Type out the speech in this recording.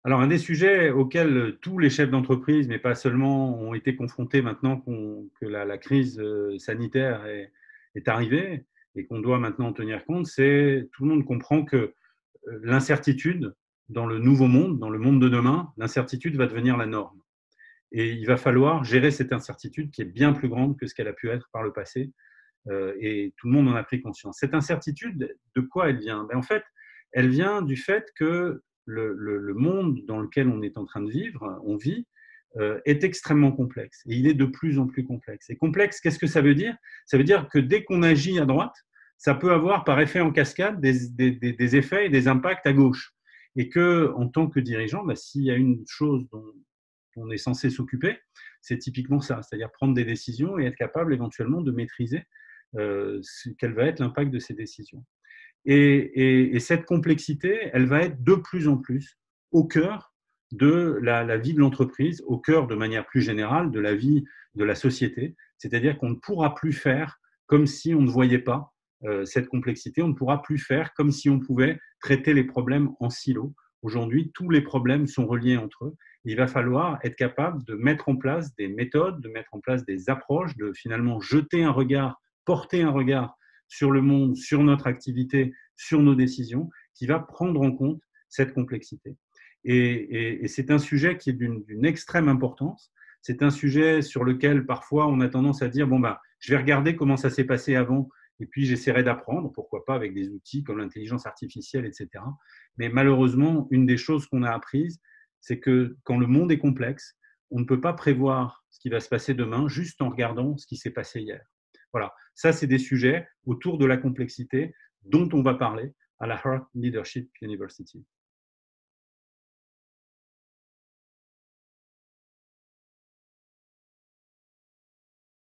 Alors, un des sujets auxquels tous les chefs d'entreprise, mais pas seulement, ont été confrontés maintenant que la crise sanitaire est arrivée et qu'on doit maintenant en tenir compte, c'est tout le monde comprend que l'incertitude dans le nouveau monde, dans le monde de demain, l'incertitude va devenir la norme. Et il va falloir gérer cette incertitude qui est bien plus grande que ce qu'elle a pu être par le passé. Et tout le monde en a pris conscience. Cette incertitude, de quoi elle vient? En fait, elle vient du fait que le monde dans lequel on est en train de vivre, on vit, est extrêmement complexe. Et il est de plus en plus complexe. Et complexe, qu'est-ce que ça veut dire? Ça veut dire que dès qu'on agit à droite, ça peut avoir par effet en cascade des effets et des impacts à gauche. Et que, en tant que dirigeant, s'il y a une chose dont on est censé s'occuper, c'est typiquement ça, c'est-à-dire prendre des décisions et être capable éventuellement de maîtriser quel va être l'impact de ces décisions. Et cette complexité, elle va être de plus en plus au cœur de la vie de l'entreprise, au cœur de manière plus générale de la vie de la société. C'est-à-dire qu'on ne pourra plus faire comme si on ne voyait pas cette complexité, on ne pourra plus faire comme si on pouvait traiter les problèmes en silo. Aujourd'hui, tous les problèmes sont reliés entre eux. Il va falloir être capable de mettre en place des méthodes, de mettre en place des approches, de finalement jeter un regard, porter un regard sur le monde, sur notre activité, sur nos décisions, qui va prendre en compte cette complexité. Et c'est un sujet qui est d'une extrême importance. C'est un sujet sur lequel parfois on a tendance à dire je vais regarder comment ça s'est passé avant et puis j'essaierai d'apprendre, pourquoi pas avec des outils comme l'intelligence artificielle, etc. Mais malheureusement, une des choses qu'on a apprises, c'est que quand le monde est complexe, on ne peut pas prévoir ce qui va se passer demain juste en regardant ce qui s'est passé hier. Voilà, ça, c'est des sujets autour de la complexité dont on va parler à la Heart Leadership University.